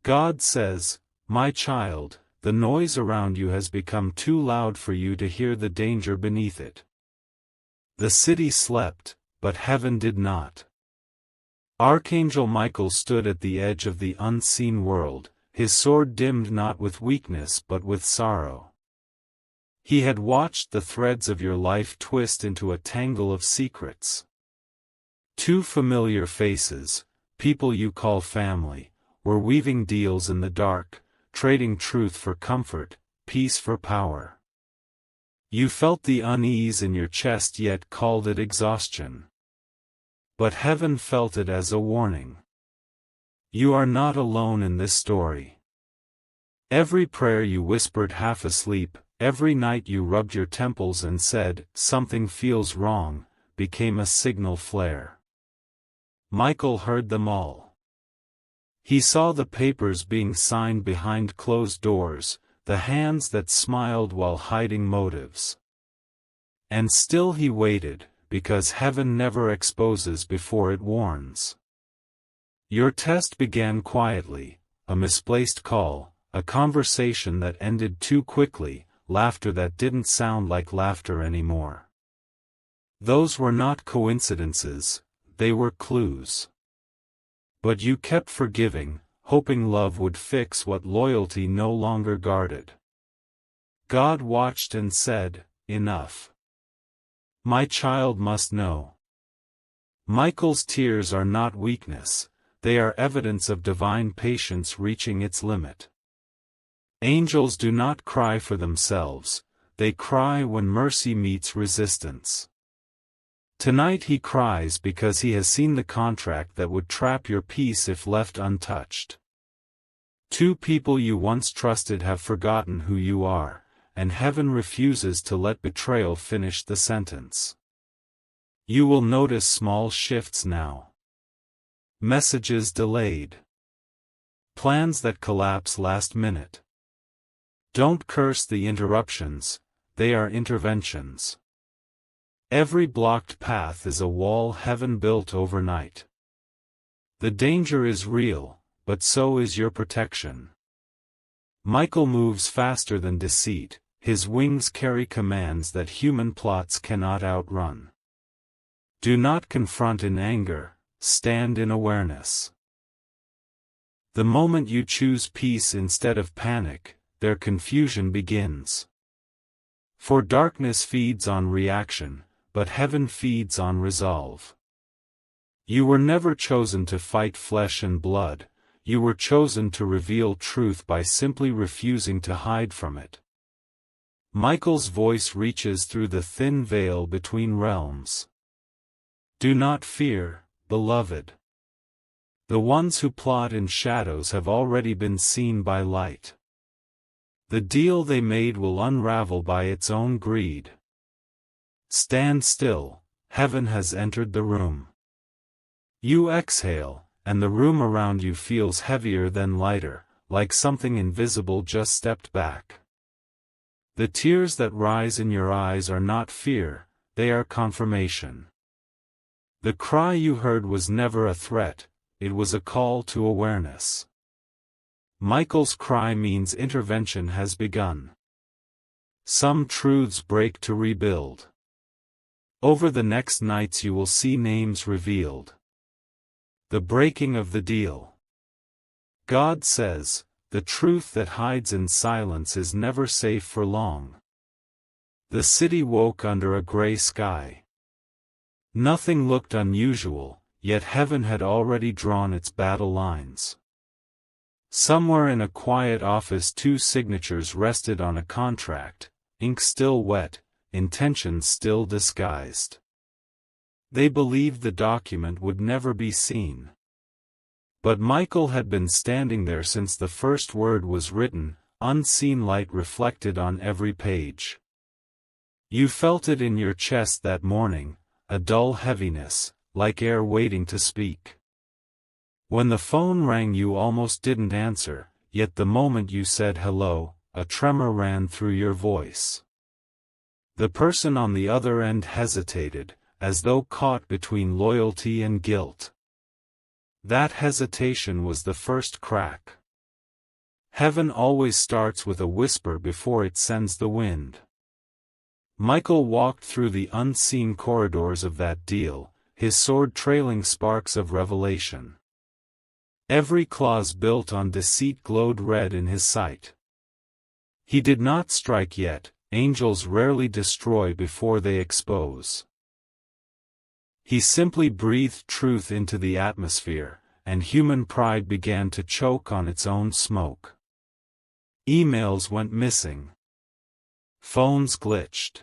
God says, "My child, the noise around you has become too loud for you to hear the danger beneath it." The city slept, but heaven did not. Archangel Michael stood at the edge of the unseen world, his sword dimmed not with weakness but with sorrow. He had watched the threads of your life twist into a tangle of secrets. Two familiar faces, people you call family, were weaving deals in the dark, trading truth for comfort, peace for power. You felt the unease in your chest yet called it exhaustion. But heaven felt it as a warning. You are not alone in this story. Every prayer you whispered half asleep, every night you rubbed your temples and said, "Something feels wrong," became a signal flare. Michael heard them all. He saw the papers being signed behind closed doors, the hands that smiled while hiding motives. And still he waited, because heaven never exposes before it warns. Your test began quietly, a misplaced call, a conversation that ended too quickly, laughter that didn't sound like laughter anymore. Those were not coincidences, they were clues. But you kept forgiving, hoping love would fix what loyalty no longer guarded. God watched and said, "Enough. My child must know." Michael's tears are not weakness, they are evidence of divine patience reaching its limit. Angels do not cry for themselves, they cry when mercy meets resistance. Tonight he cries because he has seen the contract that would trap your peace if left untouched. Two people you once trusted have forgotten who you are, and heaven refuses to let betrayal finish the sentence. You will notice small shifts now. Messages delayed. Plans that collapse last minute. Don't curse the interruptions, they are interventions. Every blocked path is a wall heaven built overnight. The danger is real, but so is your protection. Michael moves faster than deceit, his wings carry commands that human plots cannot outrun. Do not confront in anger, stand in awareness. The moment you choose peace instead of panic, their confusion begins. For darkness feeds on reaction, but heaven feeds on resolve. You were never chosen to fight flesh and blood, you were chosen to reveal truth by simply refusing to hide from it. Michael's voice reaches through the thin veil between realms. Do not fear, beloved. The ones who plot in shadows have already been seen by light. The deal they made will unravel by its own greed. Stand still, heaven has entered the room. You exhale, and the room around you feels heavier than lighter, like something invisible just stepped back. The tears that rise in your eyes are not fear, they are confirmation. The cry you heard was never a threat, it was a call to awareness. Michael's cry means intervention has begun. Some truths break to rebuild. Over the next nights you will see names revealed. The breaking of the deal. God says, the truth that hides in silence is never safe for long. The city woke under a gray sky. Nothing looked unusual, yet heaven had already drawn its battle lines. Somewhere in a quiet office 2 signatures rested on a contract, ink still wet, intentions still disguised. They believed the document would never be seen. But Michael had been standing there since the first word was written, unseen light reflected on every page. You felt it in your chest that morning, a dull heaviness, like air waiting to speak. When the phone rang you almost didn't answer, yet the moment you said hello, a tremor ran through your voice. The person on the other end hesitated, as though caught between loyalty and guilt. That hesitation was the first crack. Heaven always starts with a whisper before it sends the wind. Michael walked through the unseen corridors of that deal, his sword trailing sparks of revelation. Every clause built on deceit glowed red in his sight. He did not strike yet. Angels rarely destroy before they expose. He simply breathed truth into the atmosphere, and human pride began to choke on its own smoke. Emails went missing. Phones glitched.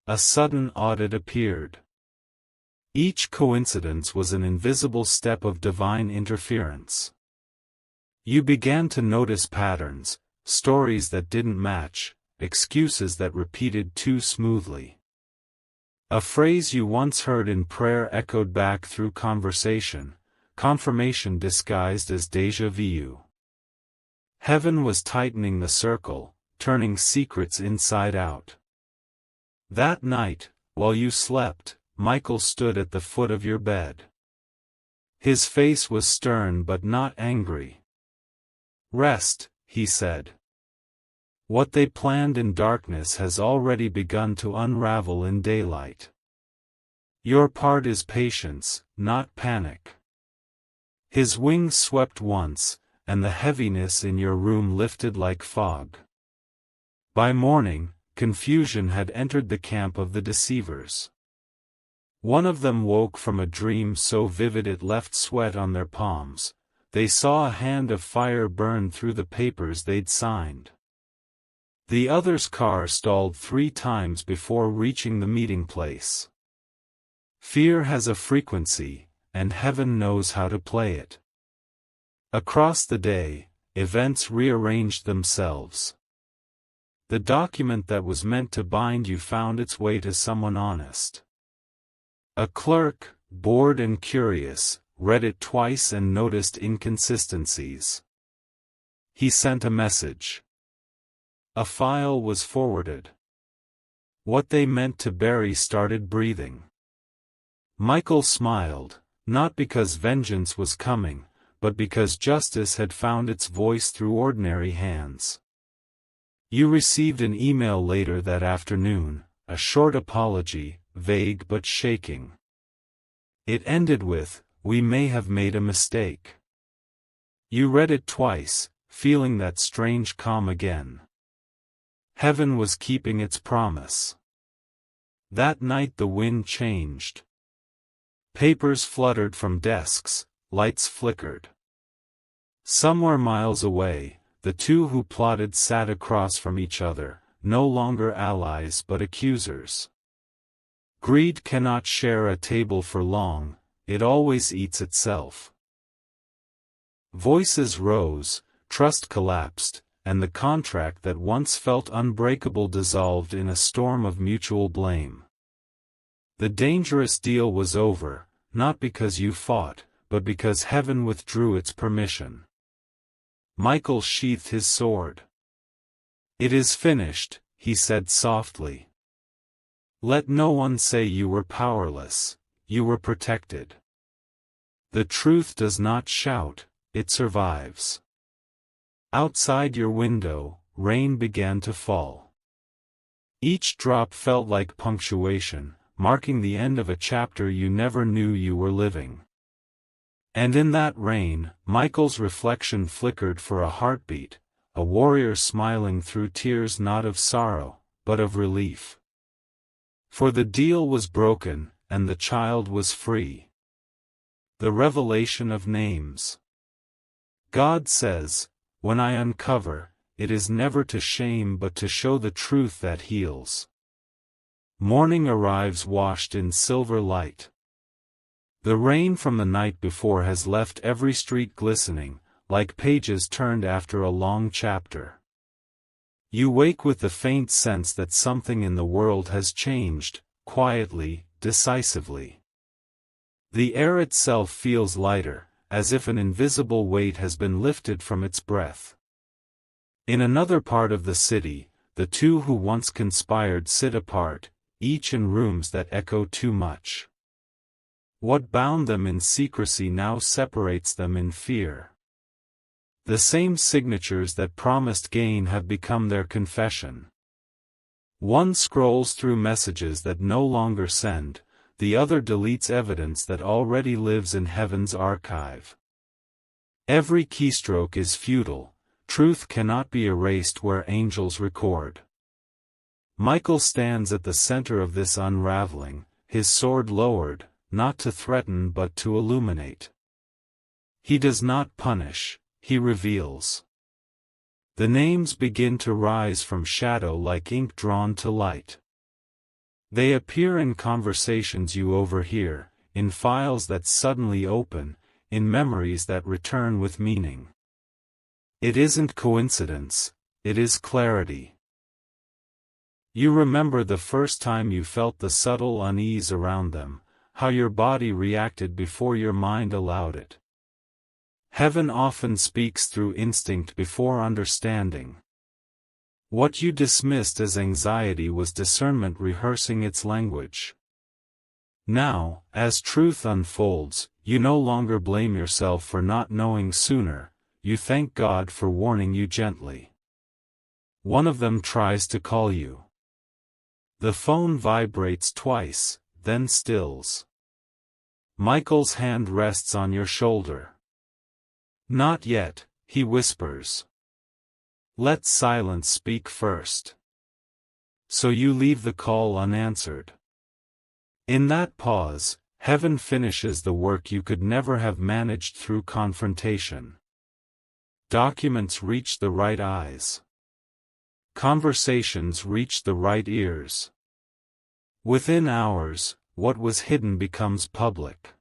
A sudden audit appeared. Each coincidence was an invisible step of divine interference. You began to notice patterns, stories that didn't match, excuses that repeated too smoothly. A phrase you once heard in prayer echoed back through conversation, confirmation disguised as déjà vu. Heaven was tightening the circle, turning secrets inside out. That night, while you slept, Michael stood at the foot of your bed. His face was stern but not angry. "Rest," he said. "What they planned in darkness has already begun to unravel in daylight. Your part is patience, not panic." His wings swept once, and the heaviness in your room lifted like fog. By morning, confusion had entered the camp of the deceivers. One of them woke from a dream so vivid it left sweat on their palms. They saw a hand of fire burn through the papers they'd signed. The other's car stalled 3 times before reaching the meeting place. Fear has a frequency, and heaven knows how to play it. Across the day, events rearranged themselves. The document that was meant to bind you found its way to someone honest. A clerk, bored and curious, read it twice and noticed inconsistencies. He sent a message. A file was forwarded. What they meant to bury started breathing. Michael smiled, not because vengeance was coming, but because justice had found its voice through ordinary hands. You received an email later that afternoon, a short apology, vague but shaking. It ended with, "We may have made a mistake." You read it twice, feeling that strange calm again. Heaven was keeping its promise. That night the wind changed. Papers fluttered from desks, lights flickered. Somewhere miles away, the two who plotted sat across from each other, no longer allies but accusers. Greed cannot share a table for long, it always eats itself. Voices rose, trust collapsed, and the contract that once felt unbreakable dissolved in a storm of mutual blame. The dangerous deal was over, not because you fought, but because heaven withdrew its permission. Michael sheathed his sword. "It is finished," he said softly. "Let no one say you were powerless, you were protected. The truth does not shout, it survives." Outside your window, rain began to fall. Each drop felt like punctuation, marking the end of a chapter you never knew you were living. And in that rain, Michael's reflection flickered for a heartbeat, a warrior smiling through tears not of sorrow, but of relief. For the deal was broken, and the child was free. The revelation of names. God says, "When I uncover, it is never to shame but to show the truth that heals." Morning arrives washed in silver light. The rain from the night before has left every street glistening, like pages turned after a long chapter. You wake with the faint sense that something in the world has changed, quietly, decisively. The air itself feels lighter, as if an invisible weight has been lifted from its breath. In another part of the city, the two who once conspired sit apart, each in rooms that echo too much. What bound them in secrecy now separates them in fear. The same signatures that promised gain have become their confession. One scrolls through messages that no longer send, the other deletes evidence that already lives in heaven's archive. Every keystroke is futile, truth cannot be erased where angels record. Michael stands at the center of this unraveling, his sword lowered, not to threaten but to illuminate. He does not punish, he reveals. The names begin to rise from shadow like ink drawn to light. They appear in conversations you overhear, in files that suddenly open, in memories that return with meaning. It isn't coincidence, it is clarity. You remember the first time you felt the subtle unease around them, how your body reacted before your mind allowed it. Heaven often speaks through instinct before understanding. What you dismissed as anxiety was discernment rehearsing its language. Now, as truth unfolds, you no longer blame yourself for not knowing sooner, you thank God for warning you gently. One of them tries to call you. The phone vibrates twice, then stills. Michael's hand rests on your shoulder. Not yet, he whispers. Let silence speak first. So you leave the call unanswered. In that pause, heaven finishes the work you could never have managed through confrontation. Documents reach the right eyes. Conversations reach the right ears. Within hours, what was hidden becomes public.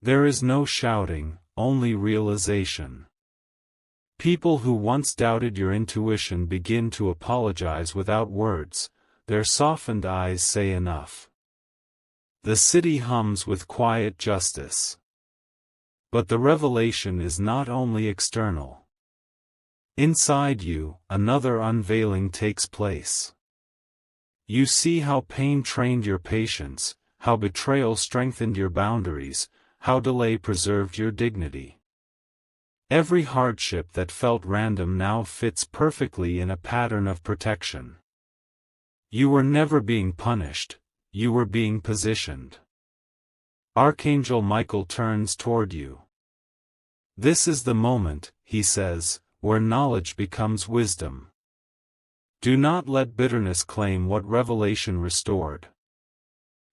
There is no shouting, only realization. People who once doubted your intuition begin to apologize without words, their softened eyes say enough. The city hums with quiet justice. But the revelation is not only external. Inside you, another unveiling takes place. You see how pain trained your patience, how betrayal strengthened your boundaries, how delay preserved your dignity. Every hardship that felt random now fits perfectly in a pattern of protection. You were never being punished, you were being positioned. Archangel Michael turns toward you. This is the moment, he says, where knowledge becomes wisdom. Do not let bitterness claim what revelation restored.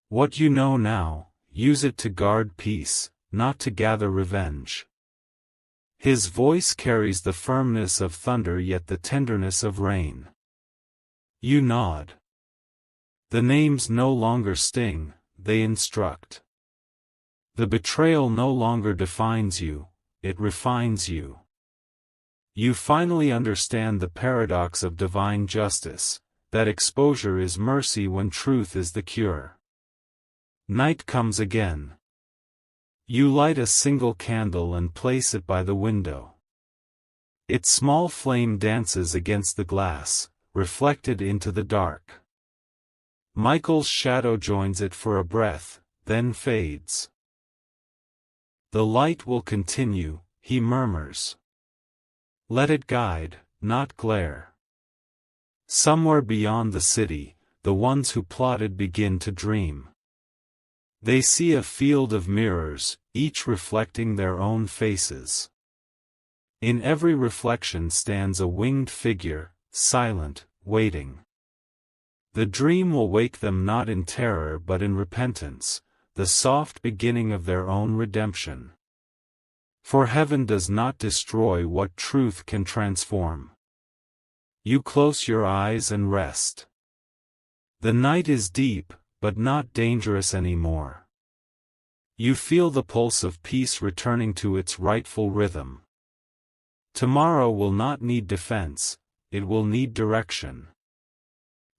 What you know now, use it to guard peace, not to gather revenge. His voice carries the firmness of thunder yet the tenderness of rain. You nod. The names no longer sting, they instruct. The betrayal no longer defines you, it refines you. You finally understand the paradox of divine justice, that exposure is mercy when truth is the cure. Night comes again. You light a single candle and place it by the window. Its small flame dances against the glass, reflected into the dark. Michael's shadow joins it for a breath, then fades. The light will continue, he murmurs. Let it guide, not glare. Somewhere beyond the city, the ones who plotted begin to dream. They see a field of mirrors, each reflecting their own faces. In every reflection stands a winged figure, silent, waiting. The dream will wake them not in terror but in repentance, the soft beginning of their own redemption. For heaven does not destroy what truth can transform. You close your eyes and rest. The night is deep, but not dangerous anymore. You feel the pulse of peace returning to its rightful rhythm. Tomorrow will not need defense, it will need direction.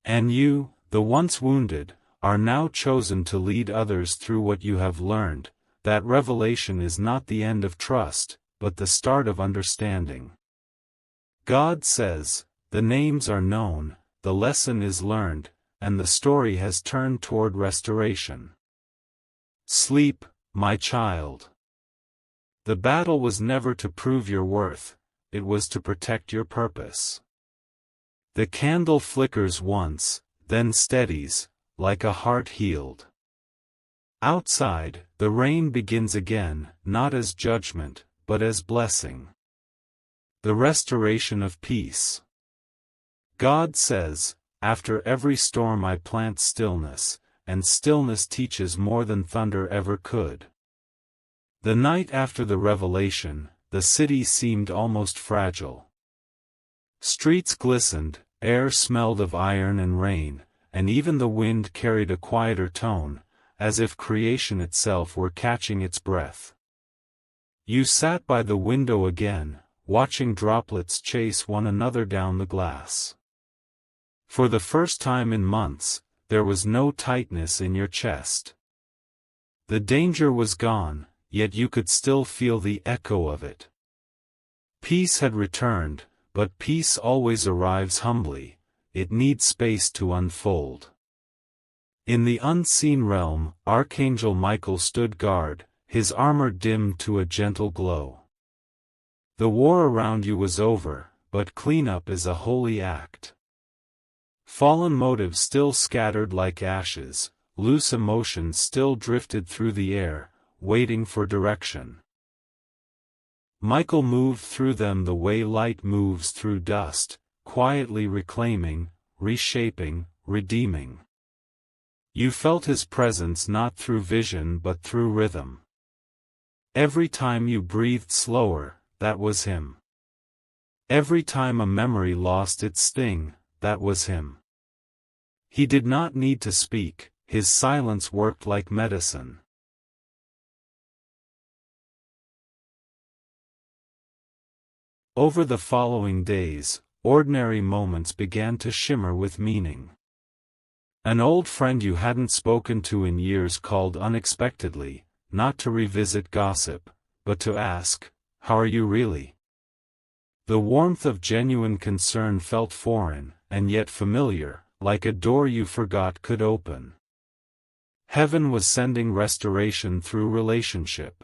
And you, the once wounded, are now chosen to lead others through what you have learned. That revelation is not the end of trust, but the start of understanding. God says, the names are known, the lesson is learned, and the story has turned toward restoration. Sleep, my child. The battle was never to prove your worth, it was to protect your purpose. The candle flickers once, then steadies, like a heart healed. Outside, the rain begins again, not as judgment, but as blessing. The restoration of peace. God says, "After every storm I plant stillness, and stillness teaches more than thunder ever could." The night after the revelation, the city seemed almost fragile. Streets glistened, air smelled of iron and rain, and even the wind carried a quieter tone, as if creation itself were catching its breath. You sat by the window again, watching droplets chase one another down the glass. For the first time in months, there was no tightness in your chest. The danger was gone, yet you could still feel the echo of it. Peace had returned, but peace always arrives humbly, it needs space to unfold. In the unseen realm, Archangel Michael stood guard, his armor dimmed to a gentle glow. The war around you was over, but cleanup is a holy act. Fallen motives still scattered like ashes, loose emotions still drifted through the air, waiting for direction. Michael moved through them the way light moves through dust, quietly reclaiming, reshaping, redeeming. You felt his presence not through vision but through rhythm. Every time you breathed slower, that was him. Every time a memory lost its sting, that was him. He did not need to speak, his silence worked like medicine. Over the following days, ordinary moments began to shimmer with meaning. An old friend you hadn't spoken to in years called unexpectedly, not to revisit gossip, but to ask, "How are you really?" The warmth of genuine concern felt foreign, and yet familiar, like a door you forgot could open. Heaven was sending restoration through relationship.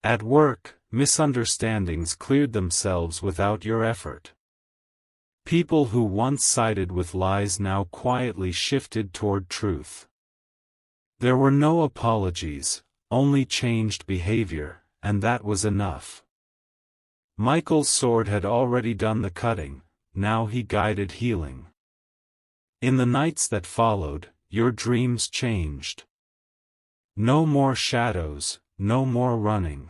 At work, misunderstandings cleared themselves without your effort. People who once sided with lies now quietly shifted toward truth. There were no apologies, only changed behavior, and that was enough. Michael's sword had already done the cutting, now he guided healing. In the nights that followed, your dreams changed. No more shadows, no more running.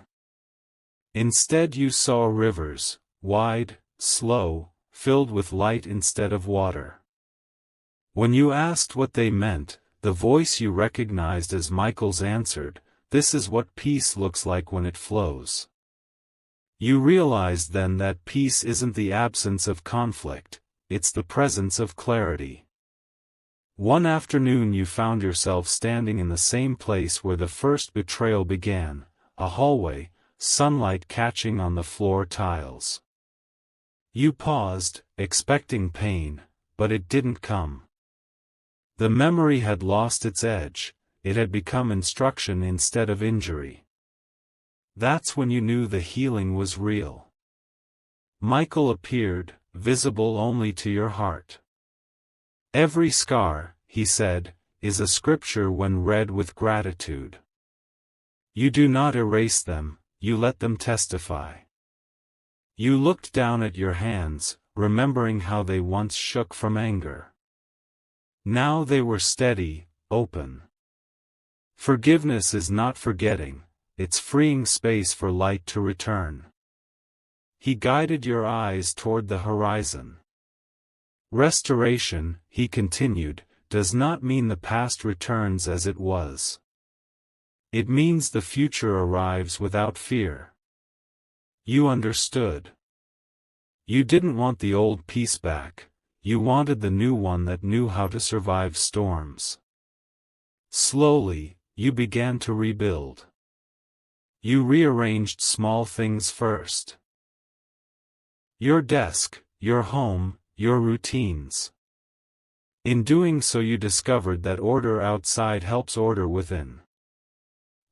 Instead you saw rivers, wide, slow, filled with light instead of water. When you asked what they meant, the voice you recognized as Michael's answered, "This is what peace looks like when it flows." You realized then that peace isn't the absence of conflict, it's the presence of clarity. One afternoon you found yourself standing in the same place where the first betrayal began, a hallway, sunlight catching on the floor tiles. You paused, expecting pain, but it didn't come. The memory had lost its edge, it had become instruction instead of injury. That's when you knew the healing was real. Michael appeared, visible only to your heart. "Every scar," he said, "is a scripture when read with gratitude. You do not erase them, you let them testify." You looked down at your hands, remembering how they once shook from anger. Now they were steady, open. Forgiveness is not forgetting, it's freeing space for light to return. He guided your eyes toward the horizon. Restoration, he continued, does not mean the past returns as it was. It means the future arrives without fear. You understood. You didn't want the old peace back, you wanted the new one that knew how to survive storms. Slowly, you began to rebuild. You rearranged small things first. Your desk, your home, your routines. In doing so you discovered that order outside helps order within.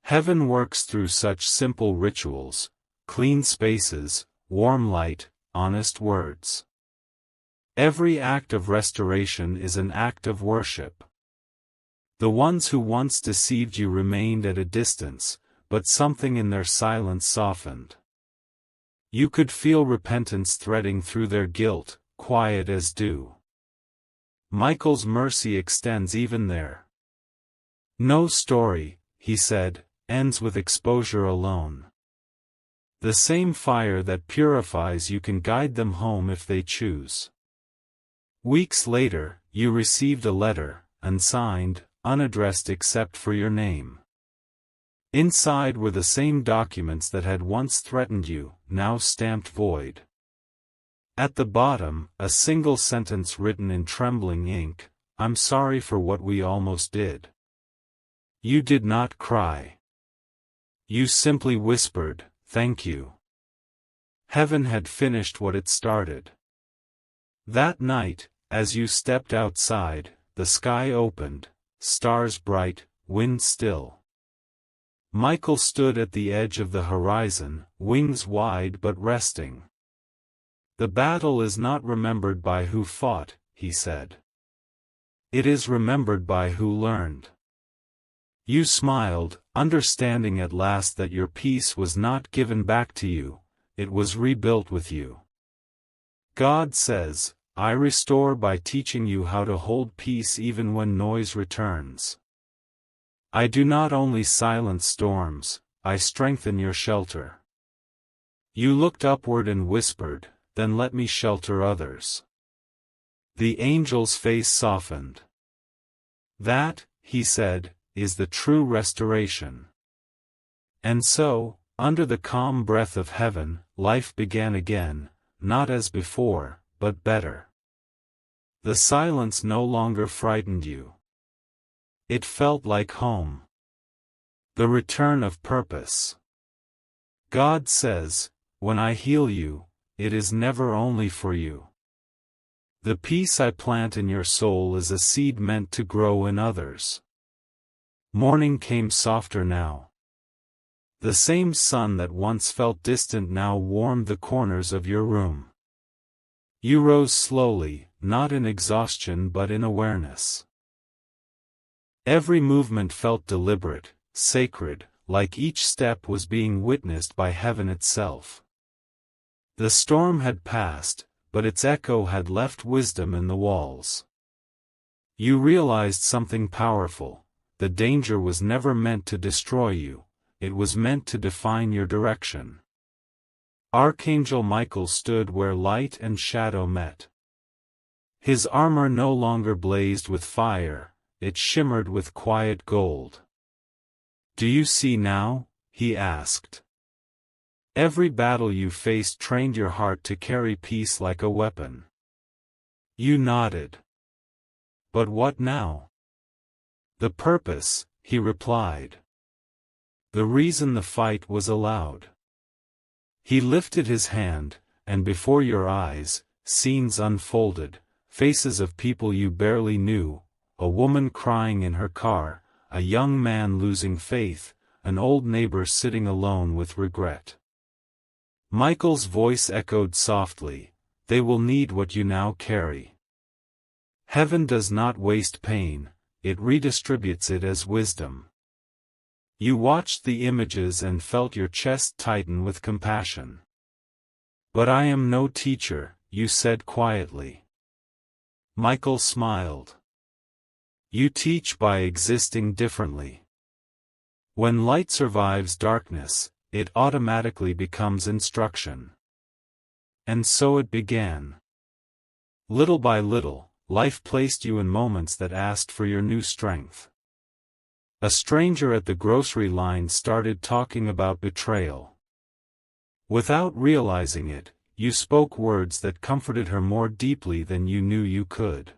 Heaven works through such simple rituals, clean spaces, warm light, honest words. Every act of restoration is an act of worship. The ones who once deceived you remained at a distance, but something in their silence softened. You could feel repentance threading through their guilt, quiet as dew. Michael's mercy extends even there. No story, he said, ends with exposure alone. The same fire that purifies you can guide them home if they choose. Weeks later, you received a letter, unsigned, unaddressed except for your name. Inside were the same documents that had once threatened you, now stamped void. At the bottom, a single sentence written in trembling ink, "I'm sorry for what we almost did." You did not cry. You simply whispered, "Thank you." Heaven had finished what it started. That night, as you stepped outside, the sky opened, stars bright, wind still. Michael stood at the edge of the horizon, wings wide but resting. "The battle is not remembered by who fought," he said. "It is remembered by who learned." You smiled, understanding at last that your peace was not given back to you, it was rebuilt with you. God says, "I restore by teaching you how to hold peace even when noise returns. I do not only silence storms, I strengthen your shelter." You looked upward and whispered, "Then let me shelter others." The angel's face softened. "That," he said, "is the true restoration." And so, under the calm breath of heaven, life began again, not as before, but better. The silence no longer frightened you. It felt like home. The return of purpose. God says, "When I heal you, it is never only for you. The peace I plant in your soul is a seed meant to grow in others." Morning came softer now. The same sun that once felt distant now warmed the corners of your room. You rose slowly, not in exhaustion but in awareness. Every movement felt deliberate, sacred, like each step was being witnessed by heaven itself. The storm had passed, but its echo had left wisdom in the walls. You realized something powerful. The danger was never meant to destroy you, it was meant to define your direction. Archangel Michael stood where light and shadow met. His armor no longer blazed with fire, it shimmered with quiet gold. "Do you see now?" he asked. "Every battle you faced trained your heart to carry peace like a weapon." You nodded. "But what now?" "The purpose," he replied. "The reason the fight was allowed." He lifted his hand, and before your eyes, scenes unfolded, faces of people you barely knew, a woman crying in her car, a young man losing faith, an old neighbor sitting alone with regret. Michael's voice echoed softly, "They will need what you now carry." Heaven does not waste pain, it redistributes it as wisdom. You watched the images and felt your chest tighten with compassion. "But I am no teacher," you said quietly. Michael smiled. "You teach by existing differently. When light survives darkness, it automatically becomes instruction." And so it began. Little by little, life placed you in moments that asked for your new strength. A stranger at the grocery line started talking about betrayal. Without realizing it, you spoke words that comforted her more deeply than you knew you could.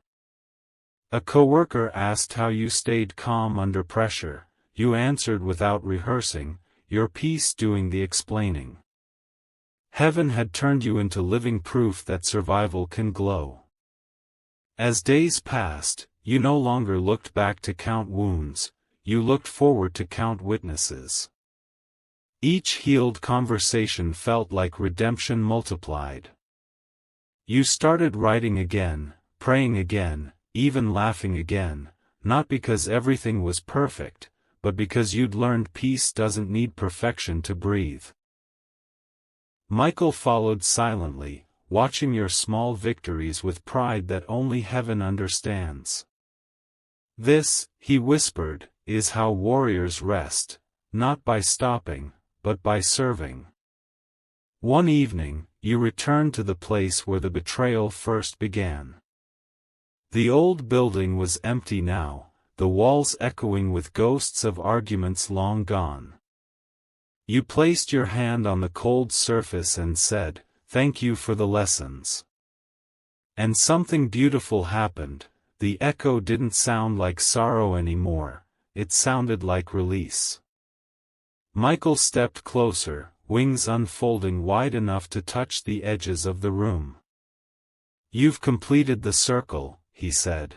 A coworker asked how you stayed calm under pressure, you answered without rehearsing, your peace doing the explaining. Heaven had turned you into living proof that survival can glow. As days passed, you no longer looked back to count wounds, you looked forward to count witnesses. Each healed conversation felt like redemption multiplied. You started writing again, praying again, even laughing again, not because everything was perfect, but because you'd learned peace doesn't need perfection to breathe. Michael followed silently, watching your small victories with pride that only heaven understands. This, he whispered, is how warriors rest, not by stopping, but by serving. One evening, you returned to the place where the betrayal first began. The old building was empty now, the walls echoing with ghosts of arguments long gone. You placed your hand on the cold surface and said, "Thank you for the lessons." And something beautiful happened. The echo didn't sound like sorrow anymore, it sounded like release. Michael stepped closer, wings unfolding wide enough to touch the edges of the room. "You've completed the circle," he said.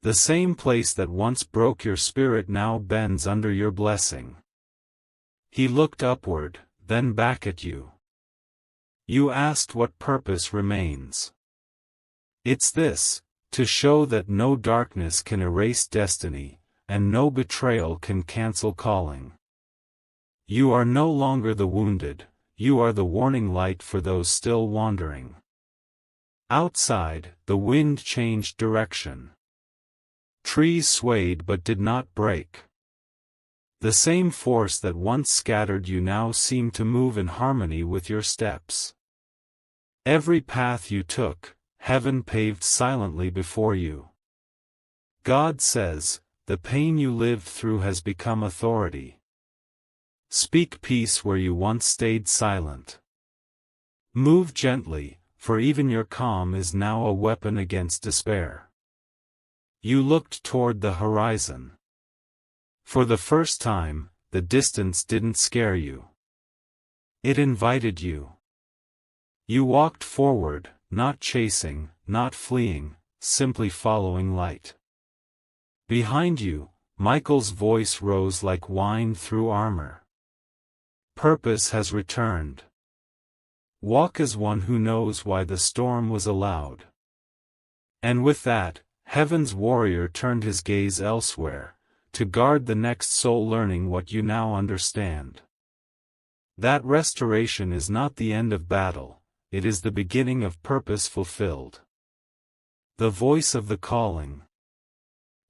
"The same place that once broke your spirit now bends under your blessing." He looked upward, then back at you. "You asked what purpose remains. It's this, to show that no darkness can erase destiny, and no betrayal can cancel calling. You are no longer the wounded, you are the warning light for those still wandering." Outside, the wind changed direction. Trees swayed but did not break. The same force that once scattered you now seemed to move in harmony with your steps. Every path you took, heaven paved silently before you. God says, the pain you lived through has become authority. Speak peace where you once stayed silent. Move gently, for even your calm is now a weapon against despair. You looked toward the horizon. For the first time, the distance didn't scare you. It invited you. You walked forward, not chasing, not fleeing, simply following light. Behind you, Michael's voice rose like wine through armor. Purpose has returned. Walk as one who knows why the storm was allowed. And with that, heaven's warrior turned his gaze elsewhere, to guard the next soul learning what you now understand. That restoration is not the end of battle, it is the beginning of purpose fulfilled. The voice of the calling.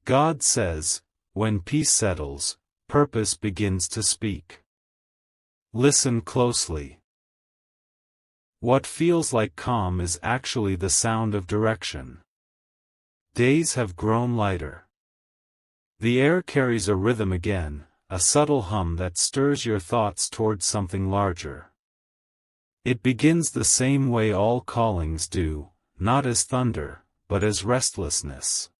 God says, when peace settles, purpose begins to speak. Listen closely. What feels like calm is actually the sound of direction. Days have grown lighter. The air carries a rhythm again, a subtle hum that stirs your thoughts toward something larger. It begins the same way all callings do, not as thunder, but as restlessness.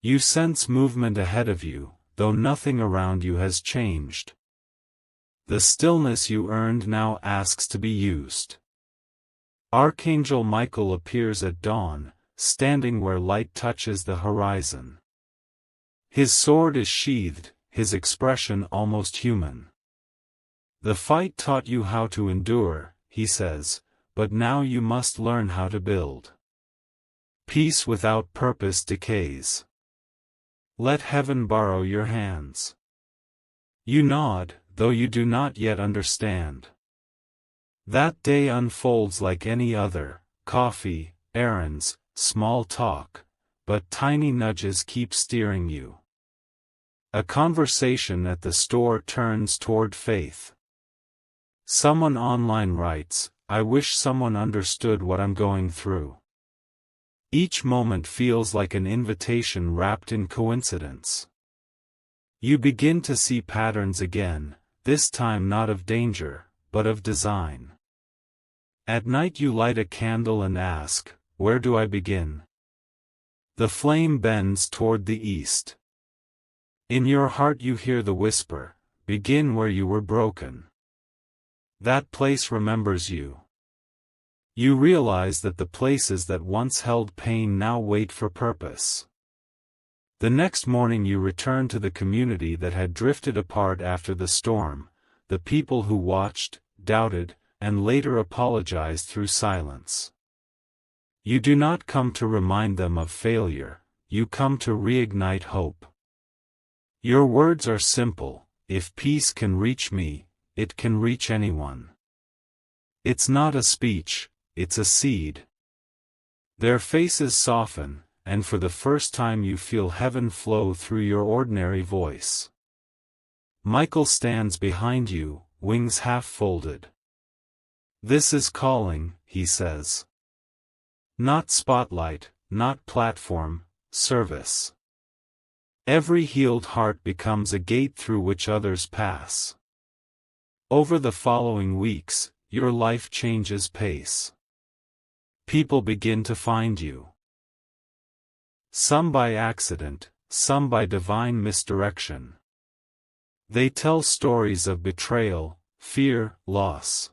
You sense movement ahead of you, though nothing around you has changed. The stillness you earned now asks to be used. Archangel Michael appears at dawn, standing where light touches the horizon. His sword is sheathed, his expression almost human. The fight taught you how to endure, he says, but now you must learn how to build. Peace without purpose decays. Let heaven borrow your hands. You nod, though you do not yet understand. That day unfolds like any other, coffee, errands, small talk, but tiny nudges keep steering you. A conversation at the store turns toward faith. Someone online writes, "I wish someone understood what I'm going through." Each moment feels like an invitation wrapped in coincidence. You begin to see patterns again, this time not of danger, but of design. At night you light a candle and ask, "Where do I begin?" The flame bends toward the east. In your heart you hear the whisper, "Begin where you were broken." That place remembers you. You realize that the places that once held pain now wait for purpose. The next morning you return to the community that had drifted apart after the storm, the people who watched, doubted, and later apologized through silence. You do not come to remind them of failure, you come to reignite hope. Your words are simple: if peace can reach me, it can reach anyone. It's not a speech, it's a seed. Their faces soften, and for the first time you feel heaven flow through your ordinary voice. Michael stands behind you, wings half folded. "This is calling," he says. Not spotlight, not platform, service. Every healed heart becomes a gate through which others pass. Over the following weeks, your life changes pace. People begin to find you. Some by accident, some by divine misdirection. They tell stories of betrayal, fear, loss.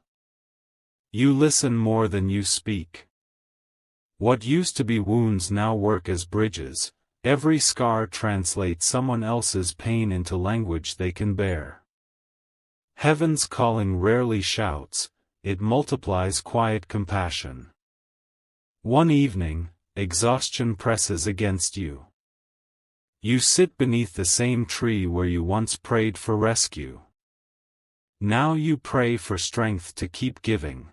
You listen more than you speak. What used to be wounds now work as bridges. Every scar translates someone else's pain into language they can bear. Heaven's calling rarely shouts, it multiplies quiet compassion. One evening, exhaustion presses against you. You sit beneath the same tree where you once prayed for rescue. Now you pray for strength to keep giving.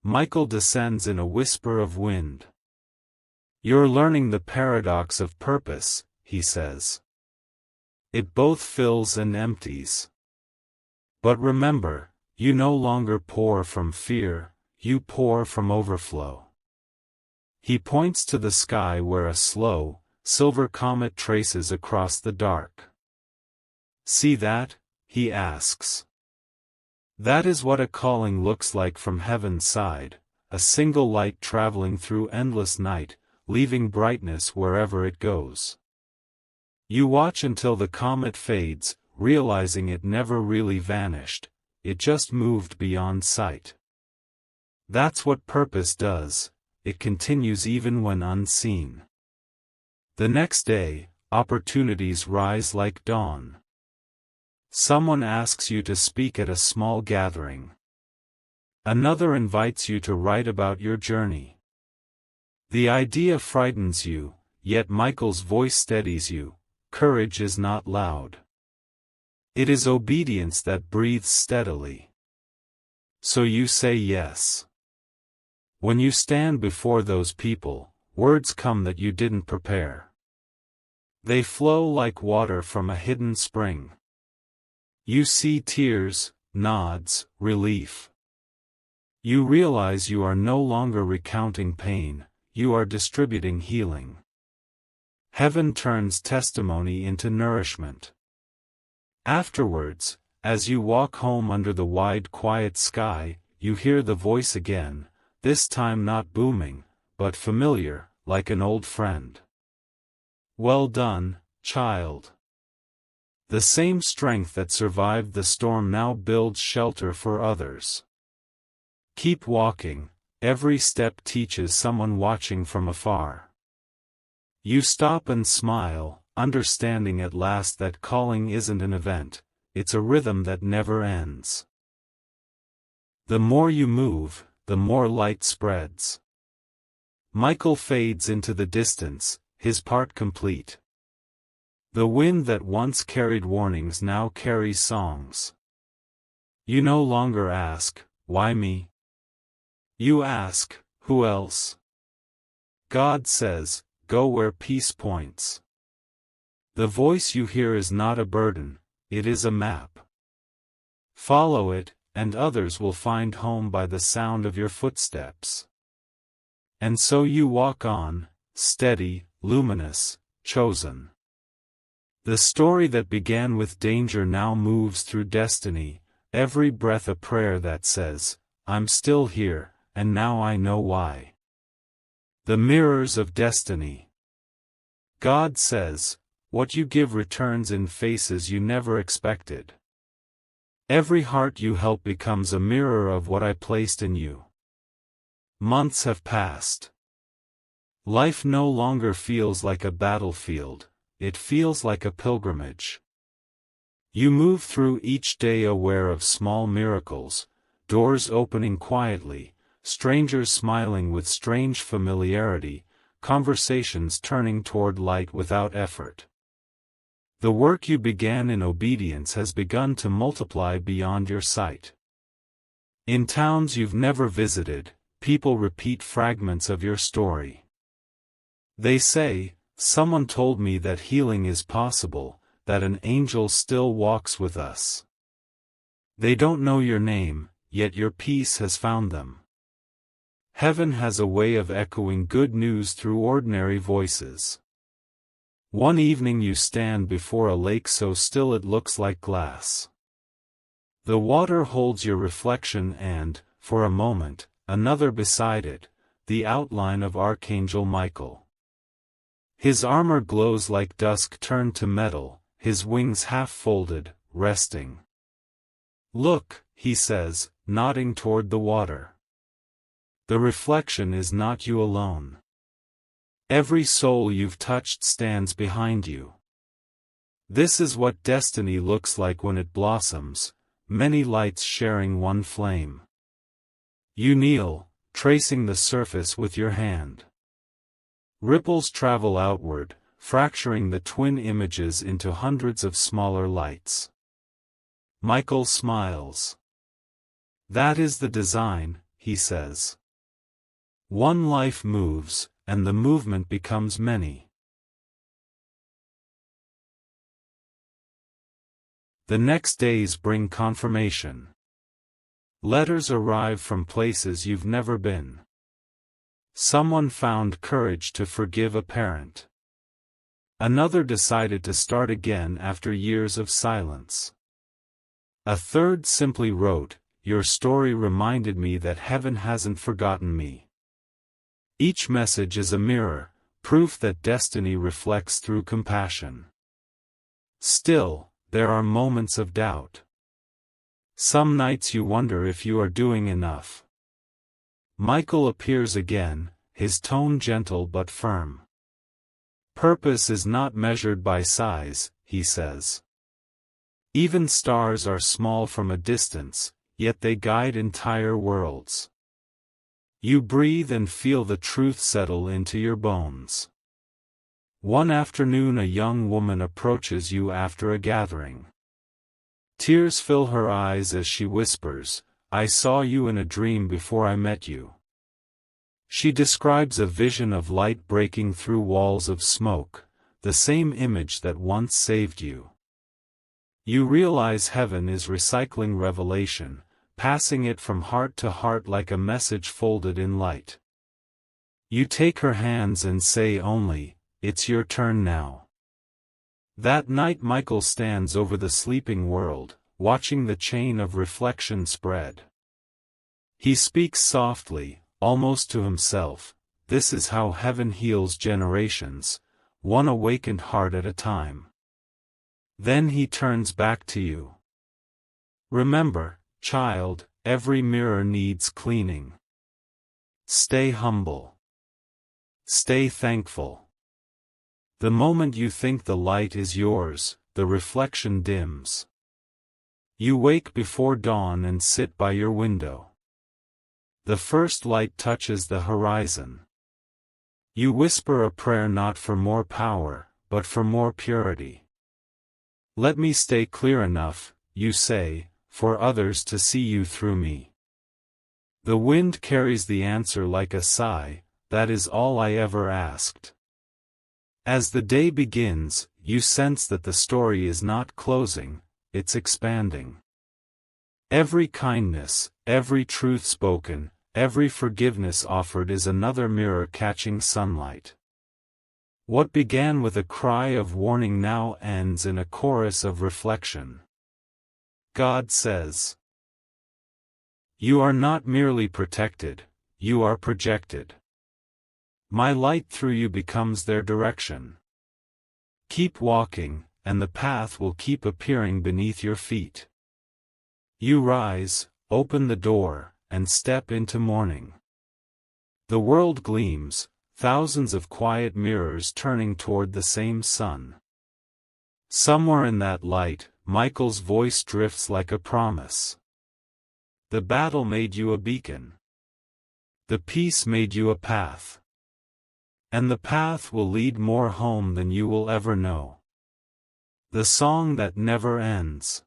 Michael descends in a whisper of wind. "You're learning the paradox of purpose," he says. "It both fills and empties. But remember, you no longer pour from fear, you pour from overflow." He points to the sky where a slow, silver comet traces across the dark. "See that?" he asks. "That is what a calling looks like from heaven's side, a single light traveling through endless night, leaving brightness wherever it goes. You watch until the comet fades, realizing it never really vanished, it just moved beyond sight. That's what purpose does, it continues even when unseen. The next day, opportunities rise like dawn. Someone asks you to speak at a small gathering. Another invites you to write about your journey. The idea frightens you, yet Michael's voice steadies you. Courage is not loud. It is obedience that breathes steadily. So you say yes. When you stand before those people, words come that you didn't prepare. They flow like water from a hidden spring. You see tears, nods, relief. You realize you are no longer recounting pain, you are distributing healing. Heaven turns testimony into nourishment. Afterwards, as you walk home under the wide quiet sky, you hear the voice again, this time not booming, but familiar, like an old friend. "Well done, child." The same strength that survived the storm now builds shelter for others. Keep walking, every step teaches someone watching from afar. You stop and smile, understanding at last that calling isn't an event, it's a rhythm that never ends. The more you move, the more light spreads. Michael fades into the distance, his part complete. The wind that once carried warnings now carries songs. You no longer ask, "Why me?" You ask, "Who else?" God says, "Go where peace points." The voice you hear is not a burden, it is a map. Follow it, and others will find home by the sound of your footsteps. And so you walk on, steady, luminous, chosen. The story that began with danger now moves through destiny, every breath a prayer that says, "I'm still here, and now I know why." The mirrors of destiny. God says, "What you give returns in faces you never expected." Every heart you help becomes a mirror of what I placed in you. Months have passed. Life no longer feels like a battlefield. It feels like a pilgrimage. You move through each day aware of small miracles, doors opening quietly, strangers smiling with strange familiarity, conversations turning toward light without effort. The work you began in obedience has begun to multiply beyond your sight. In towns you've never visited, people repeat fragments of your story. They say, "Someone told me that healing is possible, that an angel still walks with us." They don't know your name, yet your peace has found them. Heaven has a way of echoing good news through ordinary voices. One evening you stand before a lake so still it looks like glass. The water holds your reflection and, for a moment, another beside it, the outline of Archangel Michael. His armor glows like dusk turned to metal, his wings half folded, resting. "Look," he says, nodding toward the water. The reflection is not you alone. Every soul you've touched stands behind you. This is what destiny looks like when it blossoms, many lights sharing one flame. You kneel, tracing the surface with your hand. Ripples travel outward, fracturing the twin images into hundreds of smaller lights. Michael smiles. "That is the design," he says. One life moves, and the movement becomes many. The next days bring confirmation. Letters arrive from places you've never been. Someone found courage to forgive a parent. Another decided to start again after years of silence. A third simply wrote, "Your story reminded me that heaven hasn't forgotten me." Each message is a mirror, proof that destiny reflects through compassion. Still, there are moments of doubt. Some nights you wonder if you are doing enough. Michael appears again, his tone gentle but firm. "Purpose is not measured by size," he says. "Even stars are small from a distance, yet they guide entire worlds." You breathe and feel the truth settle into your bones. One afternoon a young woman approaches you after a gathering. Tears fill her eyes as she whispers, "I saw you in a dream before I met you." She describes a vision of light breaking through walls of smoke, the same image that once saved you. You realize heaven is recycling revelation, passing it from heart to heart like a message folded in light. You take her hands and say only, "It's your turn now." That night Michael stands over the sleeping world, watching the chain of reflection spread. He speaks softly, almost to himself, "This is how heaven heals generations, one awakened heart at a time." Then he turns back to you. "Remember, child, every mirror needs cleaning. Stay humble. Stay thankful. The moment you think the light is yours, the reflection dims. You wake before dawn and sit by your window. The first light touches the horizon. You whisper a prayer not for more power, but for more purity. "Let me stay clear enough," you say, "for others to see you through me." The wind carries the answer like a sigh, "That is all I ever asked." As the day begins, you sense that the story is not closing, it's expanding. Every kindness, every truth spoken, every forgiveness offered is another mirror catching sunlight. What began with a cry of warning now ends in a chorus of reflection. God says, "You are not merely protected, you are projected. My light through you becomes their direction. Keep walking, and the path will keep appearing beneath your feet." You rise, open the door, and step into morning. The world gleams, thousands of quiet mirrors turning toward the same sun. Somewhere in that light, Michael's voice drifts like a promise. The battle made you a beacon. The peace made you a path. And the path will lead more home than you will ever know. The song that never ends.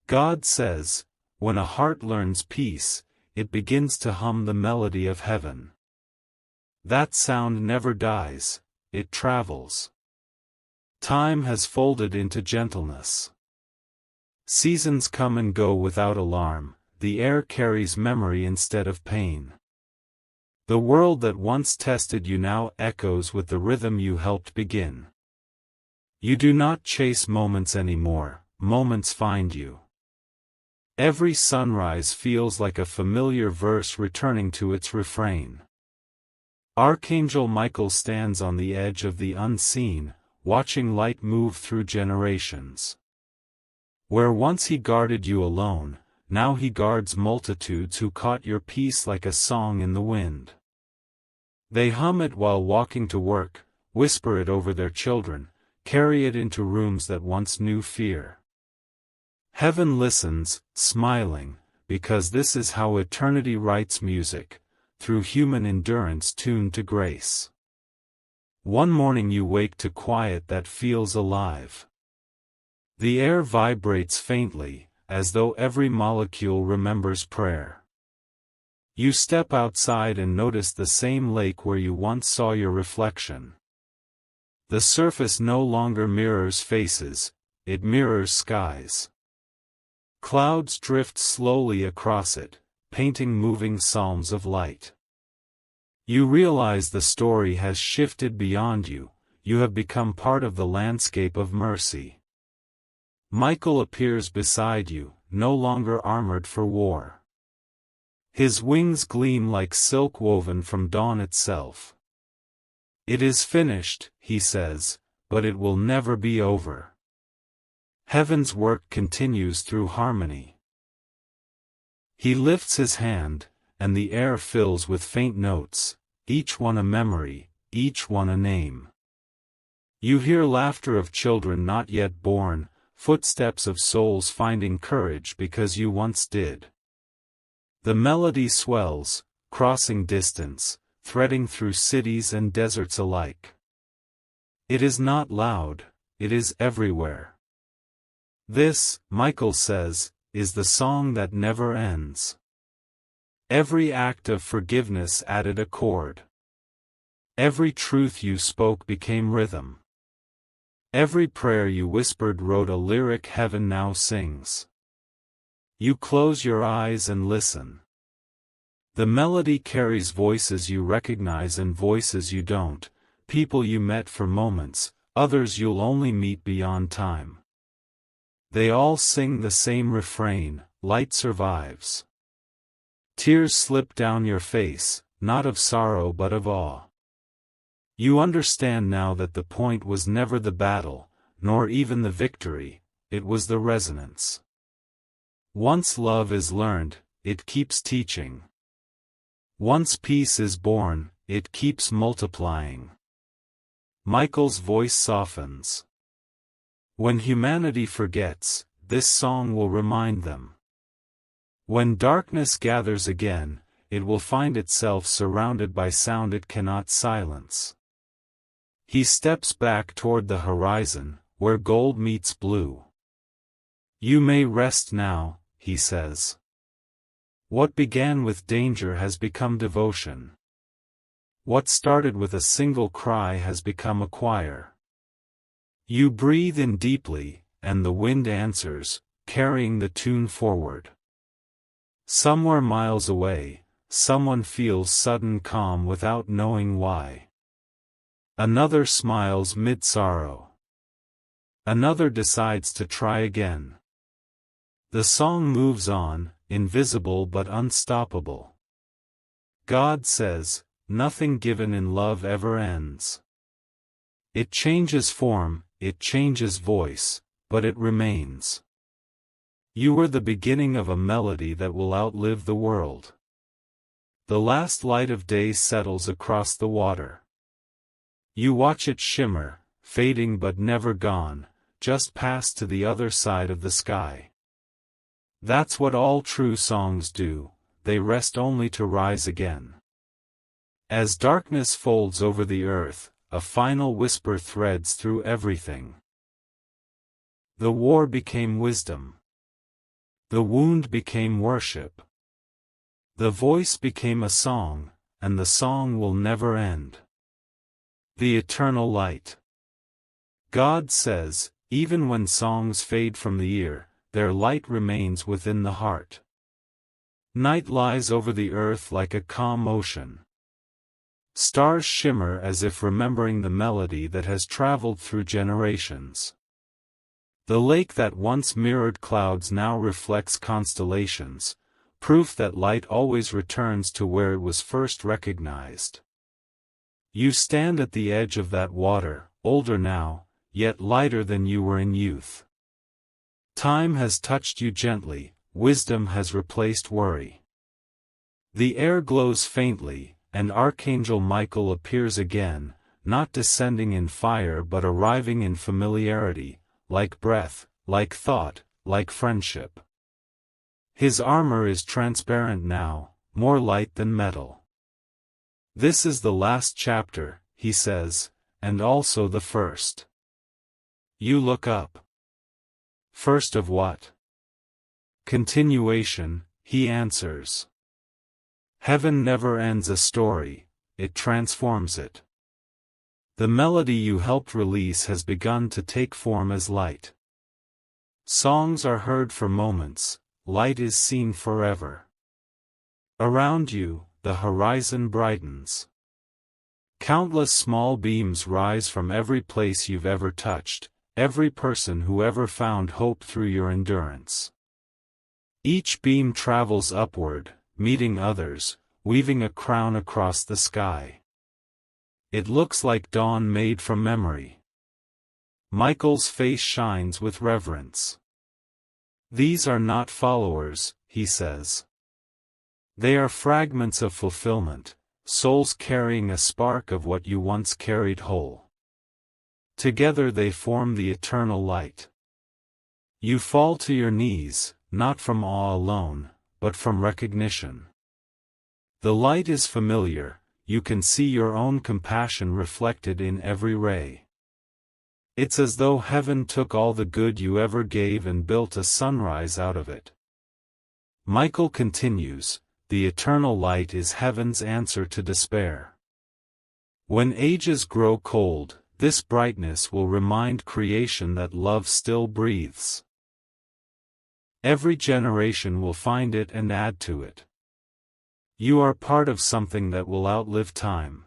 God says, when a heart learns peace, it begins to hum the melody of heaven. That sound never dies, it travels. Time has folded into gentleness. Seasons come and go without alarm, the air carries memory instead of pain. The world that once tested you now echoes with the rhythm you helped begin. You do not chase moments anymore, moments find you. Every sunrise feels like a familiar verse returning to its refrain. Archangel Michael stands on the edge of the unseen, watching light move through generations. Where once he guarded you alone, now he guards multitudes who caught your peace like a song in the wind. They hum it while walking to work, whisper it over their children, carry it into rooms that once knew fear. Heaven listens, smiling, because this is how eternity writes music, through human endurance tuned to grace. One morning you wake to quiet that feels alive. The air vibrates faintly, as though every molecule remembers prayer. You step outside and notice the same lake where you once saw your reflection. The surface no longer mirrors faces, it mirrors skies. Clouds drift slowly across it, painting moving psalms of light. You realize the story has shifted beyond you, you have become part of the landscape of mercy. Michael appears beside you, no longer armored for war. His wings gleam like silk woven from dawn itself. It is finished, he says, but it will never be over. Heaven's work continues through harmony. He lifts his hand, and the air fills with faint notes, each one a memory, each one a name. You hear laughter of children not yet born, footsteps of souls finding courage because you once did. The melody swells, crossing distance, threading through cities and deserts alike. It is not loud, it is everywhere. This, Michael says, is the song that never ends. Every act of forgiveness added a chord. Every truth you spoke became rhythm. Every prayer you whispered wrote a lyric heaven now sings. You close your eyes and listen. The melody carries voices you recognize and voices you don't, people you met for moments, others you'll only meet beyond time. They all sing the same refrain, light survives. Tears slip down your face, not of sorrow but of awe. You understand now that the point was never the battle, nor even the victory, it was the resonance. Once love is learned, it keeps teaching. Once peace is born, it keeps multiplying. Michael's voice softens. When humanity forgets, this song will remind them. When darkness gathers again, it will find itself surrounded by sound it cannot silence. He steps back toward the horizon, where gold meets blue. You may rest now, he says. What began with danger has become devotion. What started with a single cry has become a choir. You breathe in deeply, and the wind answers, carrying the tune forward. Somewhere miles away, someone feels sudden calm without knowing why. Another smiles mid-sorrow. Another decides to try again. The song moves on, invisible but unstoppable. God says, nothing given in love ever ends. It changes form, it changes voice, but it remains. You were the beginning of a melody that will outlive the world. The last light of day settles across the water. You watch it shimmer, fading but never gone, just passed to the other side of the sky. That's what all true songs do, they rest only to rise again. As darkness folds over the earth, a final whisper threads through everything. The war became wisdom. The wound became worship. The voice became a song, and the song will never end. The eternal light. God says, even when songs fade from the ear, their light remains within the heart. Night lies over the earth like a calm ocean. Stars shimmer as if remembering the melody that has traveled through generations. The lake that once mirrored clouds now reflects constellations, proof that light always returns to where it was first recognized. You stand at the edge of that water, older now, yet lighter than you were in youth. Time has touched you gently, wisdom has replaced worry. The air glows faintly, and Archangel Michael appears again, not descending in fire but arriving in familiarity, like breath, like thought, like friendship. His armor is transparent now, more light than metal. This is the last chapter, he says, and also the first. You look up. First of what? Continuation, he answers. Heaven never ends a story, it transforms it. The melody you helped release has begun to take form as light. Songs are heard for moments, light is seen forever. Around you, the horizon brightens. Countless small beams rise from every place you've ever touched, every person who ever found hope through your endurance. Each beam travels upward, meeting others, weaving a crown across the sky. It looks like dawn made from memory. Michael's face shines with reverence. These are not followers, he says. They are fragments of fulfillment, souls carrying a spark of what you once carried whole. Together they form the eternal light. You fall to your knees, not from awe alone, but from recognition. The light is familiar, you can see your own compassion reflected in every ray. It's as though heaven took all the good you ever gave and built a sunrise out of it. Michael continues, the eternal light is heaven's answer to despair. When ages grow cold, this brightness will remind creation that love still breathes. Every generation will find it and add to it. You are part of something that will outlive time.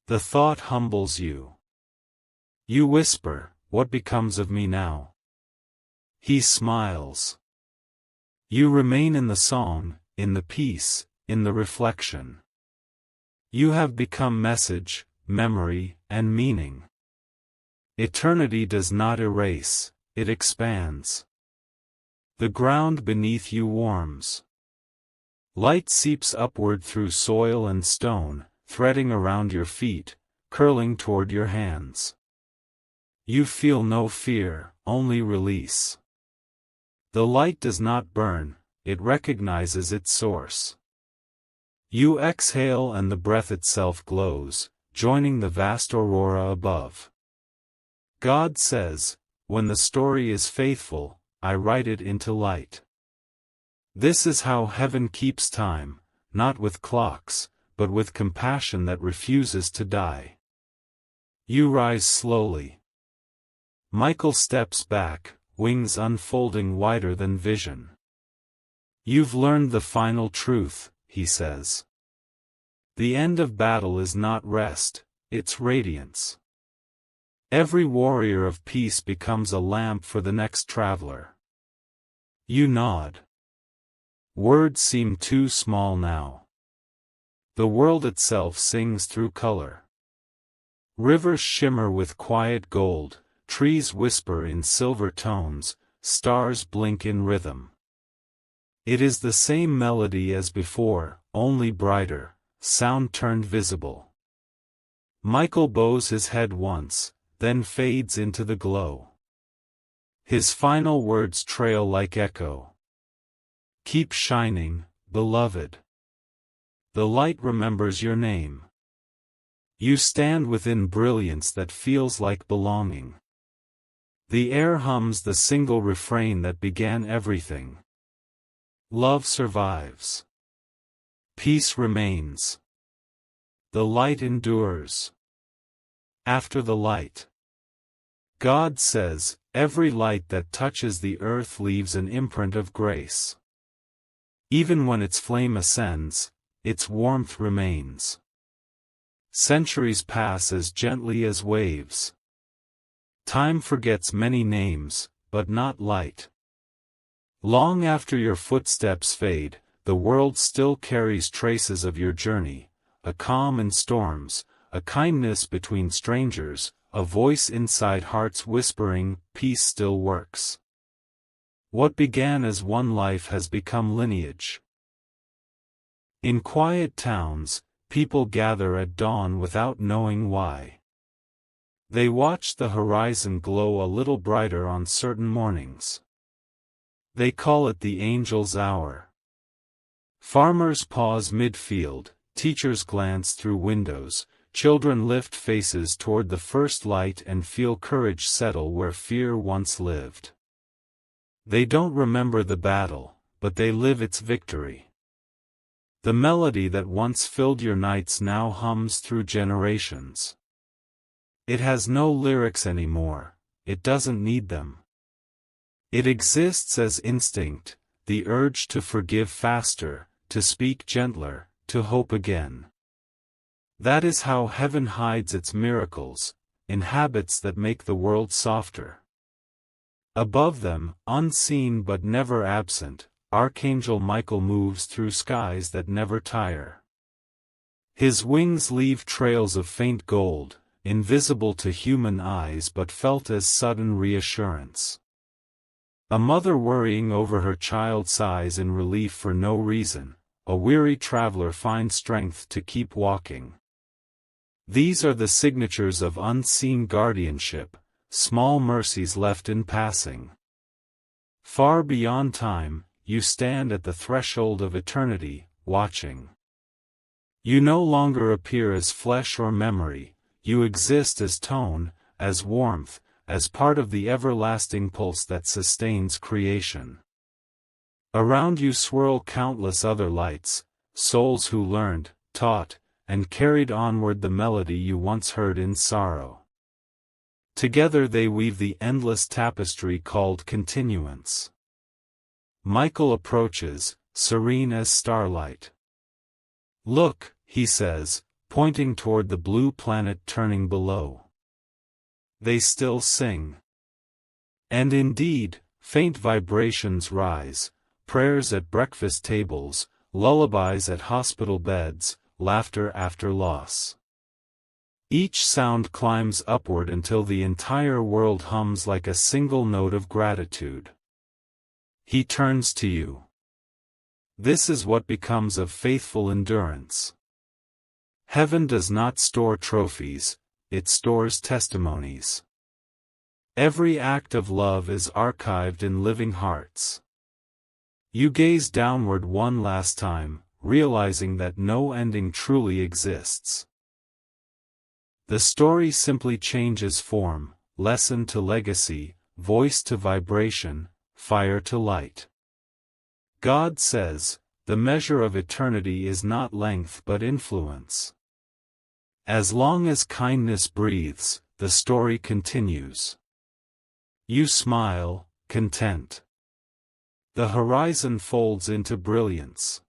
The thought humbles you. You whisper, what becomes of me now? He smiles. You remain in the song, in the peace, in the reflection. You have become message, memory, and meaning. Eternity does not erase, it expands. The ground beneath you warms. Light seeps upward through soil and stone, threading around your feet, curling toward your hands. You feel no fear, only release. The light does not burn, it recognizes its source. You exhale and the breath itself glows, joining the vast aurora above. God says, when the story is faithful, I write it into light. This is how heaven keeps time, not with clocks, but with compassion that refuses to die. You rise slowly. Michael steps back, wings unfolding wider than vision. You've learned the final truth, he says. The end of battle is not rest, it's radiance. Every warrior of peace becomes a lamp for the next traveler. You nod. Words seem too small now. The world itself sings through color. Rivers shimmer with quiet gold, trees whisper in silver tones, stars blink in rhythm. It is the same melody as before, only brighter, sound turned visible. Michael bows his head once, then fades into the glow. His final words trail like echo. Keep shining, beloved. The light remembers your name. You stand within brilliance that feels like belonging. The air hums the single refrain that began everything. Love survives. Peace remains. The light endures. After the light. God says, every light that touches the earth leaves an imprint of grace. Even when its flame ascends, its warmth remains. Centuries pass as gently as waves. Time forgets many names, but not light. Long after your footsteps fade, the world still carries traces of your journey, a calm in storms, a kindness between strangers, a voice inside hearts whispering, peace still works. What began as one life has become lineage. In quiet towns, people gather at dawn without knowing why. They watch the horizon glow a little brighter on certain mornings. They call it the angel's hour. Farmers pause mid-field, teachers glance through windows, children lift faces toward the first light and feel courage settle where fear once lived. They don't remember the battle, but they live its victory. The melody that once filled your nights now hums through generations. It has no lyrics anymore, it doesn't need them. It exists as instinct, the urge to forgive faster, to speak gentler, to hope again. That is how heaven hides its miracles, in habits that make the world softer. Above them, unseen but never absent, Archangel Michael moves through skies that never tire. His wings leave trails of faint gold, invisible to human eyes but felt as sudden reassurance. A mother worrying over her child sighs in relief for no reason, a weary traveler finds strength to keep walking. These are the signatures of unseen guardianship, small mercies left in passing. Far beyond time, you stand at the threshold of eternity, watching. You no longer appear as flesh or memory, you exist as tone, as warmth, as part of the everlasting pulse that sustains creation. Around you swirl countless other lights, souls who learned, taught, and carried onward the melody you once heard in sorrow. Together they weave the endless tapestry called continuance. Michael approaches, serene as starlight. Look, he says, pointing toward the blue planet turning below. They still sing. And indeed, faint vibrations rise, prayers at breakfast tables, lullabies at hospital beds, laughter after loss. Each sound climbs upward until the entire world hums like a single note of gratitude. He turns to you. This is what becomes of faithful endurance. Heaven does not store trophies, it stores testimonies. Every act of love is archived in living hearts. You gaze downward one last time, realizing that no ending truly exists. The story simply changes form, lesson to legacy, voice to vibration, fire to light. God says, the measure of eternity is not length but influence. As long as kindness breathes, the story continues. You smile, content. The horizon folds into brilliance.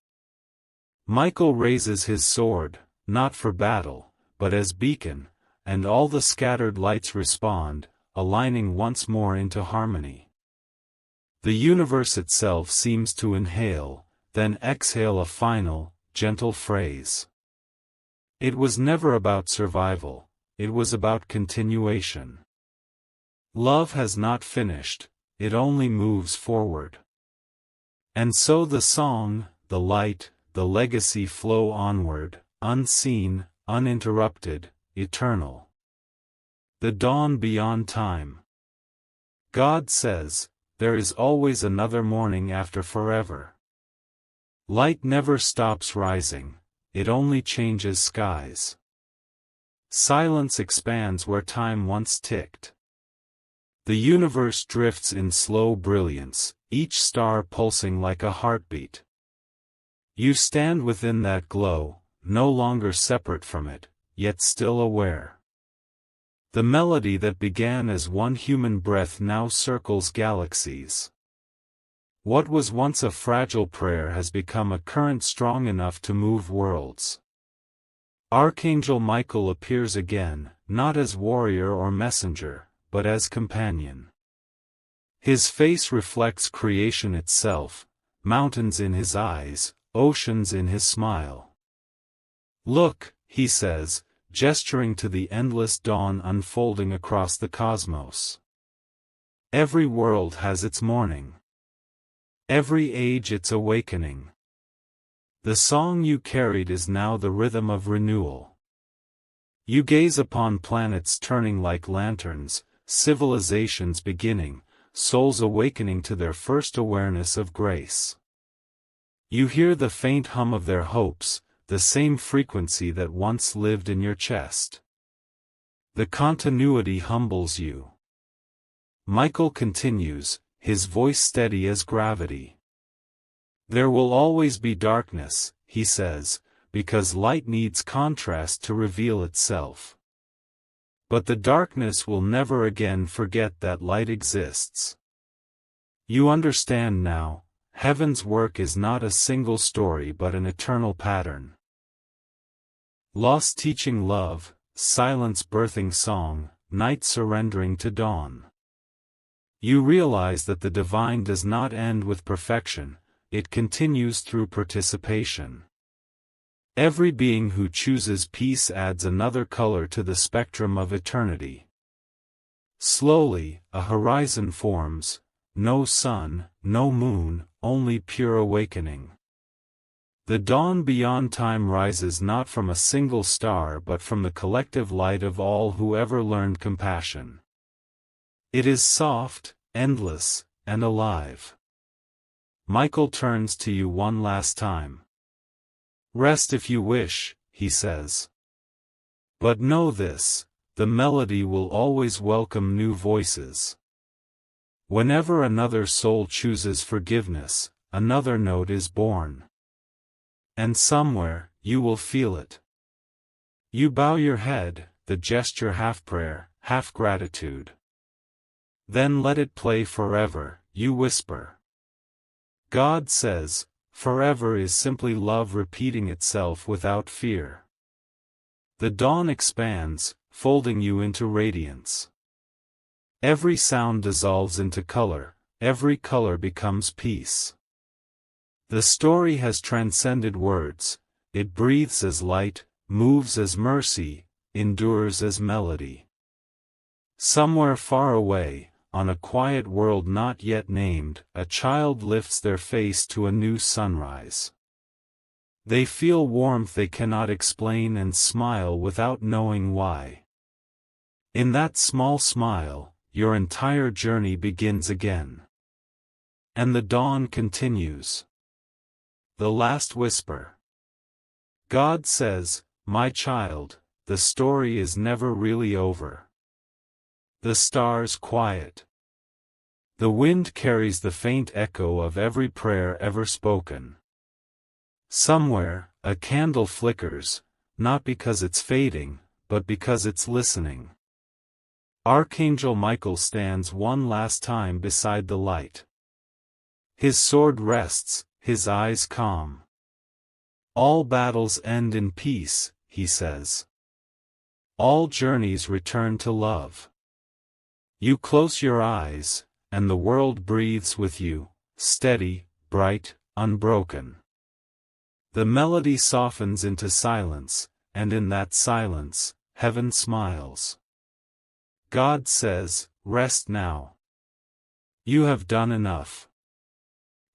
Michael raises his sword, not for battle, but as beacon, and all the scattered lights respond, aligning once more into harmony. The universe itself seems to inhale, then exhale a final, gentle phrase. It was never about survival, it was about continuation. Love has not finished, it only moves forward. And so the song, the light, the legacy flow onward, unseen, uninterrupted, eternal. The dawn beyond time. God says, there is always another morning after forever. Light never stops rising, it only changes skies. Silence expands where time once ticked. The universe drifts in slow brilliance, each star pulsing like a heartbeat. You stand within that glow, no longer separate from it, yet still aware. The melody that began as one human breath now circles galaxies. What was once a fragile prayer has become a current strong enough to move worlds. Archangel Michael appears again, not as warrior or messenger, but as companion. His face reflects creation itself, mountains in his eyes, oceans in his smile. Look, he says, gesturing to the endless dawn unfolding across the cosmos. Every world has its morning. Every age its awakening. The song you carried is now the rhythm of renewal. You gaze upon planets turning like lanterns, civilizations beginning, souls awakening to their first awareness of grace. You hear the faint hum of their hopes, the same frequency that once lived in your chest. The continuity humbles you. Michael continues, his voice steady as gravity. There will always be darkness, he says, because light needs contrast to reveal itself. But the darkness will never again forget that light exists. You understand now, heaven's work is not a single story but an eternal pattern. Lost teaching love, silence birthing song, night surrendering to dawn. You realize that the divine does not end with perfection, it continues through participation. Every being who chooses peace adds another color to the spectrum of eternity. Slowly, a horizon forms, no sun, no moon, only pure awakening. The dawn beyond time rises not from a single star but from the collective light of all who ever learned compassion. It is soft, endless, and alive. Michael turns to you one last time. Rest if you wish, he says. But know this, the melody will always welcome new voices. Whenever another soul chooses forgiveness, another note is born. And somewhere, you will feel it. You bow your head, the gesture half prayer, half gratitude. Then let it play forever, you whisper. God says, forever is simply love repeating itself without fear. The dawn expands, folding you into radiance. Every sound dissolves into color, every color becomes peace. The story has transcended words, it breathes as light, moves as mercy, endures as melody. Somewhere far away, on a quiet world not yet named, a child lifts their face to a new sunrise. They feel warmth they cannot explain and smile without knowing why. In that small smile, your entire journey begins again. And the dawn continues. The last whisper. God says, my child, the story is never really over. The stars quiet. The wind carries the faint echo of every prayer ever spoken. Somewhere, a candle flickers, not because it's fading, but because it's listening. Archangel Michael stands one last time beside the light. His sword rests, his eyes calm. All battles end in peace, he says. All journeys return to love. You close your eyes, and the world breathes with you, steady, bright, unbroken. The melody softens into silence, and in that silence, heaven smiles. God says, rest now. You have done enough.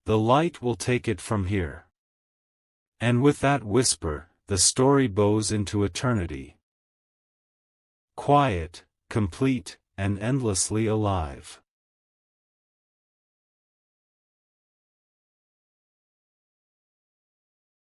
The light will take it from here. And with that whisper, the story bows into eternity. Quiet, complete, and endlessly alive.